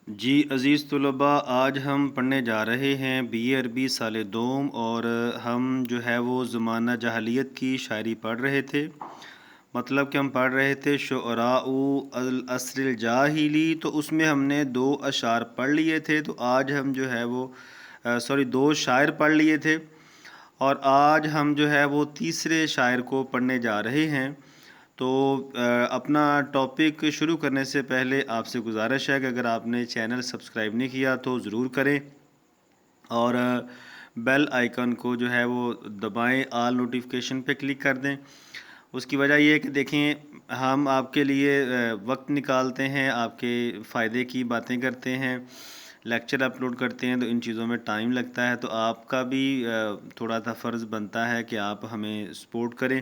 جی عزیز طلباء، آج ہم پڑھنے جا رہے ہیں بی اے عربی سال دوم، اور ہم جو ہے وہ زمانہ جاہلیت کی شاعری پڑھ رہے تھے۔ مطلب کہ ہم پڑھ رہے تھے شعراء العصر الجاہلی، تو اس میں ہم نے 2 اشعار پڑھ لیے تھے۔ تو آج ہم جو ہے وہ 2 شاعر پڑھ لیے تھے، اور آج ہم جو ہے وہ تیسرے شاعر کو پڑھنے جا رہے ہیں۔ تو اپنا ٹاپک شروع کرنے سے پہلے آپ سے گزارش ہے کہ اگر آپ نے چینل سبسکرائب نہیں کیا تو ضرور کریں، اور بیل آئیکن کو جو ہے وہ دبائیں، آل نوٹیفیکیشن پہ کلک کر دیں۔ اس کی وجہ یہ ہے کہ دیکھیں، ہم آپ کے لیے وقت نکالتے ہیں، آپ کے فائدے کی باتیں کرتے ہیں، لیکچر اپلوڈ کرتے ہیں، تو ان چیزوں میں ٹائم لگتا ہے، تو آپ کا بھی تھوڑا سا فرض بنتا ہے کہ آپ ہمیں سپورٹ کریں۔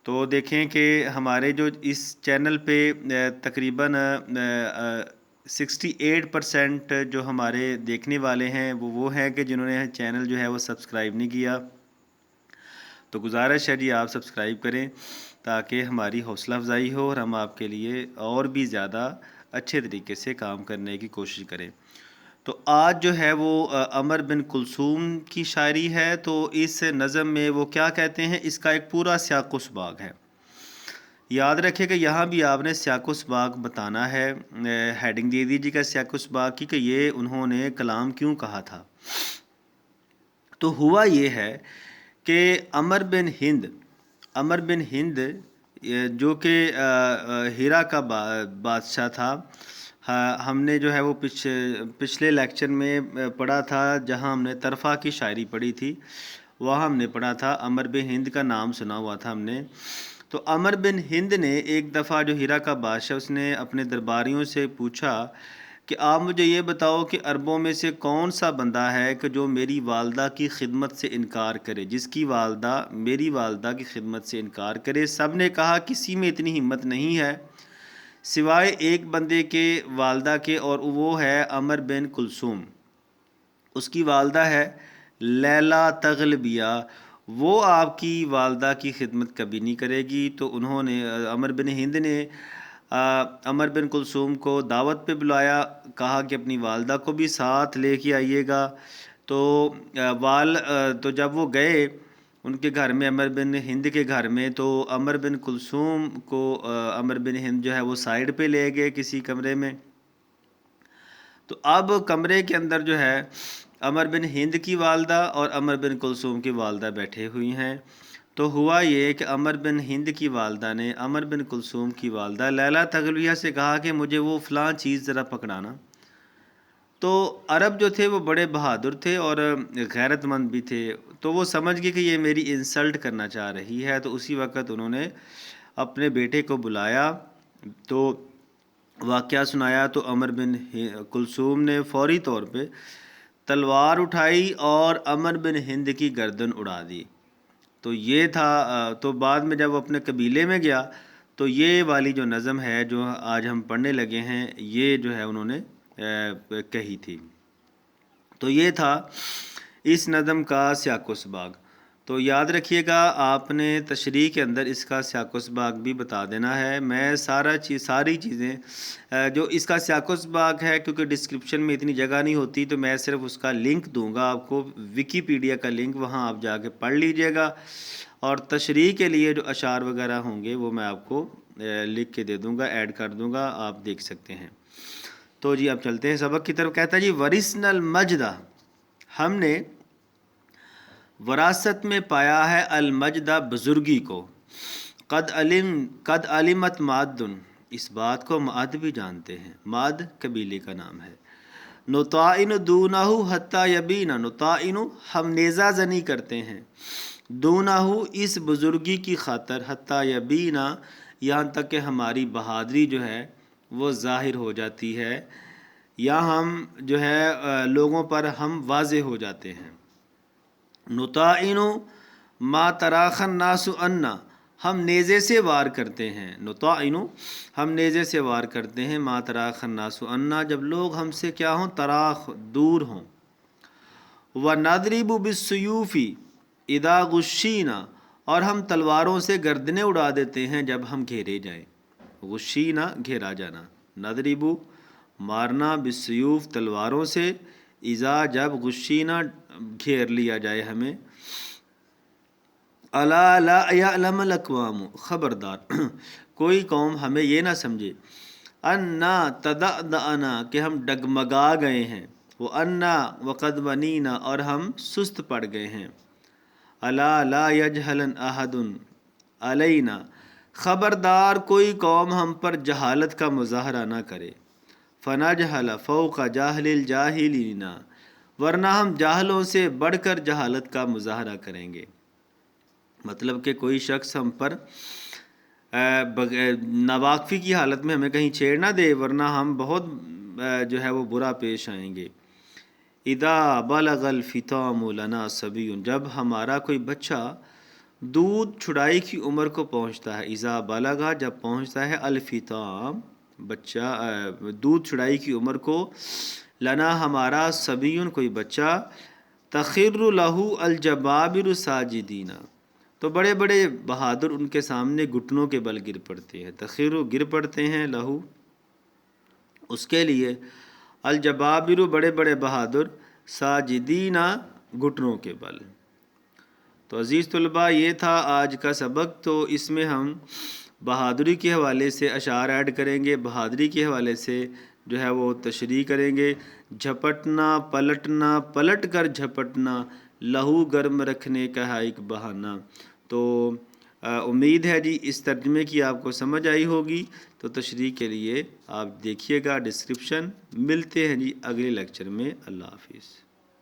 تو دیکھیں کہ ہمارے جو اس چینل پہ تقریباً 68% جو ہمارے دیکھنے والے ہیں وہ ہیں کہ جنہوں نے چینل جو ہے وہ سبسکرائب نہیں کیا۔ تو گزارش ہے جی، آپ سبسکرائب کریں تاکہ ہماری حوصلہ افزائی ہو اور ہم آپ کے لیے اور بھی زیادہ اچھے طریقے سے کام کرنے کی کوشش کریں۔ تو آج جو ہے وہ عمر بن کلثوم کی شاعری ہے۔ تو اس نظم میں وہ کیا کہتے ہیں، اس کا ایک پورا سیاق و سباق ہے۔ یاد رکھے کہ یہاں بھی آپ نے سیاق و سباق بتانا ہے، ہیڈنگ دے دیجیے گا سیاق و سباق کی کہ یہ انہوں نے کلام کیوں کہا تھا۔ تو ہوا یہ ہے کہ عمر بن ہند جو کہ ہیرا کا بادشاہ تھا، ہم نے جو ہے وہ پچھلے لیکچر میں پڑھا تھا، جہاں ہم نے طرفہ کی شاعری پڑھی تھی، وہاں ہم نے پڑھا تھا عمر بن ہند کا نام سنا ہوا تھا ہم نے۔ تو عمر بن ہند نے ایک دفعہ، جو ہیرا کا بادشاہ، اس نے اپنے درباریوں سے پوچھا کہ آپ مجھے یہ بتاؤ کہ عربوں میں سے کون سا بندہ ہے کہ جو میری والدہ کی خدمت سے انکار کرے، جس کی والدہ میری والدہ کی خدمت سے انکار کرے۔ سب نے کہا کسی میں اتنی ہمت نہیں ہے سوائے ایک بندے کے والدہ کے، اور وہ ہے عمر بن کلثوم۔ اس کی والدہ ہے لیلا تغلبیہ، وہ آپ کی والدہ کی خدمت کبھی نہیں کرے گی۔ تو انہوں نے عمر بن ہند نے عمر بن کلثوم کو دعوت پہ بلایا، کہا کہ اپنی والدہ کو بھی ساتھ لے کے آئیے گا۔ تو تو جب وہ گئے ان کے گھر میں، عمر بن ہند کے گھر میں، تو عمر بن کلثوم کو عمر بن ہند جو ہے وہ سائیڈ پہ لے گئے کسی کمرے میں۔ تو اب کمرے کے اندر جو ہے عمر بن ہند کی والدہ اور عمر بن کلثوم کی والدہ بیٹھے ہوئی ہیں۔ تو ہوا یہ کہ عمر بن ہند کی والدہ نے عمر بن کلثوم کی والدہ لیلا تغلبیہ سے کہا کہ مجھے وہ فلاں چیز ذرا پکڑانا۔ تو عرب جو تھے وہ بڑے بہادر تھے اور غیرت مند بھی تھے، تو وہ سمجھ گئے کہ یہ میری انسلٹ کرنا چاہ رہی ہے۔ تو اسی وقت انہوں نے اپنے بیٹے کو بلایا، تو واقعہ سنایا۔ تو عمر بن کلثوم نے فوری طور پہ تلوار اٹھائی اور عمر بن ہند کی گردن اڑا دی۔ تو یہ تھا۔ تو بعد میں جب وہ اپنے قبیلے میں گیا، تو یہ والی جو نظم ہے جو آج ہم پڑھنے لگے ہیں، یہ جو ہے انہوں نے کہی تھی۔ تو یہ تھا اس نظم کا سیاق و سباق۔ تو یاد رکھیے گا، آپ نے تشریح کے اندر اس کا سیاق و سباق بھی بتا دینا ہے۔ میں ساری چیزیں جو اس کا سیاق و سباق ہے، کیونکہ ڈسکرپشن میں اتنی جگہ نہیں ہوتی، تو میں صرف اس کا لنک دوں گا آپ کو، ویکیپیڈیا کا لنک، وہاں آپ جا کے پڑھ لیجئے گا، اور تشریح کے لیے جو اشعار وغیرہ ہوں گے وہ میں آپ کو لکھ کے دے دوں گا، ایڈ کر دوں گا، آپ دیکھ سکتے ہیں۔ تو جی اب چلتے ہیں سبق کی طرف۔ کہتا ہے جی ورثنا المجدہ، ہم نے وراثت میں پایا ہے المجدہ، بزرگی کو، قد علمت معدن، اس بات کو معد بھی جانتے ہیں، معد قبیلے کا نام ہے۔ نطائن دونہ حتی یبینا، نطائن ہم نیزہ زنی کرتے ہیں، دونہ اس بزرگی کی خاطر، حتی یبینا یہاں تک کہ ہماری بہادری جو ہے وہ ظاہر ہو جاتی ہے، یا ہم جو ہے لوگوں پر ہم واضح ہو جاتے ہیں۔ نطائن ما تراخ الناس عنا، ہم نیزے سے وار کرتے ہیں، نطائن ہم نیزے سے وار کرتے ہیں، ما تراخ الناس عنا جب لوگ ہم سے کیا ہوں، تراخ دور ہوں۔ وَنَضْرِبُ بِالسُّيُوفِ اذا غشینا، اور ہم تلواروں سے گردنیں اڑا دیتے ہیں جب ہم گھیرے جائیں۔ غشینا گھیرا جانا، نضرب مارنا بالسیوف تلواروں سے، اذا جب غشینا گھیر لیا جائے ہمیں، الا لا یعلم الاقوام خبردار کوئی قوم ہمیں یہ نہ سمجھے، انا تدعدعنا کہ ہم ڈگمگا گئے ہیں، وہ انا وقد ونینا اور ہم سست پڑ گئے ہیں، الا لا یجہلن احد علینا خبردار کوئی قوم ہم پر جہالت کا مظاہرہ نہ کرے، فنجہل فوق جاہل الجاہلین ورنہ ہم جاہلوں سے بڑھ کر جہالت کا مظاہرہ کریں گے۔ مطلب کہ کوئی شخص ہم پر ناواقفی کی حالت میں ہمیں کہیں چھیڑ نہ دے، ورنہ ہم بہت جو ہے وہ برا پیش آئیں گے۔ اذا بلغ الفطام لنا صبی جب ہمارا کوئی بچہ دودھ چھڑائی کی عمر کو پہنچتا ہے، اذا بلغ جب پہنچتا ہے الفطام بچہ دودھ چھڑائی کی عمر کو، لنا ہمارا صبی کوئی بچہ، تخر لہ الجبابر ساجدین تو بڑے بڑے بہادر ان کے سامنے گھٹنوں کے بل گر پڑتے ہیں، تخر گر پڑتے ہیں، لہو اس کے لیے، الجبابر بڑے بڑے بہادر، ساجدین گھٹنوں کے بل۔ تو عزیز طلباء یہ تھا آج کا سبق، تو اس میں ہم بہادری کے حوالے سے اشعار ایڈ کریں گے، بہادری کے حوالے سے جو ہے وہ تشریح کریں گے، جھپٹنا پلٹنا پلٹ کر جھپٹنا، لہو گرم رکھنے کا ہے ایک بہانہ۔ تو امید ہے جی اس ترجمے کی آپ کو سمجھ آئی ہوگی، تو تشریح کے لیے آپ دیکھیے گا ڈسکرپشن۔ ملتے ہیں جی اگلے لیکچر میں، اللہ حافظ۔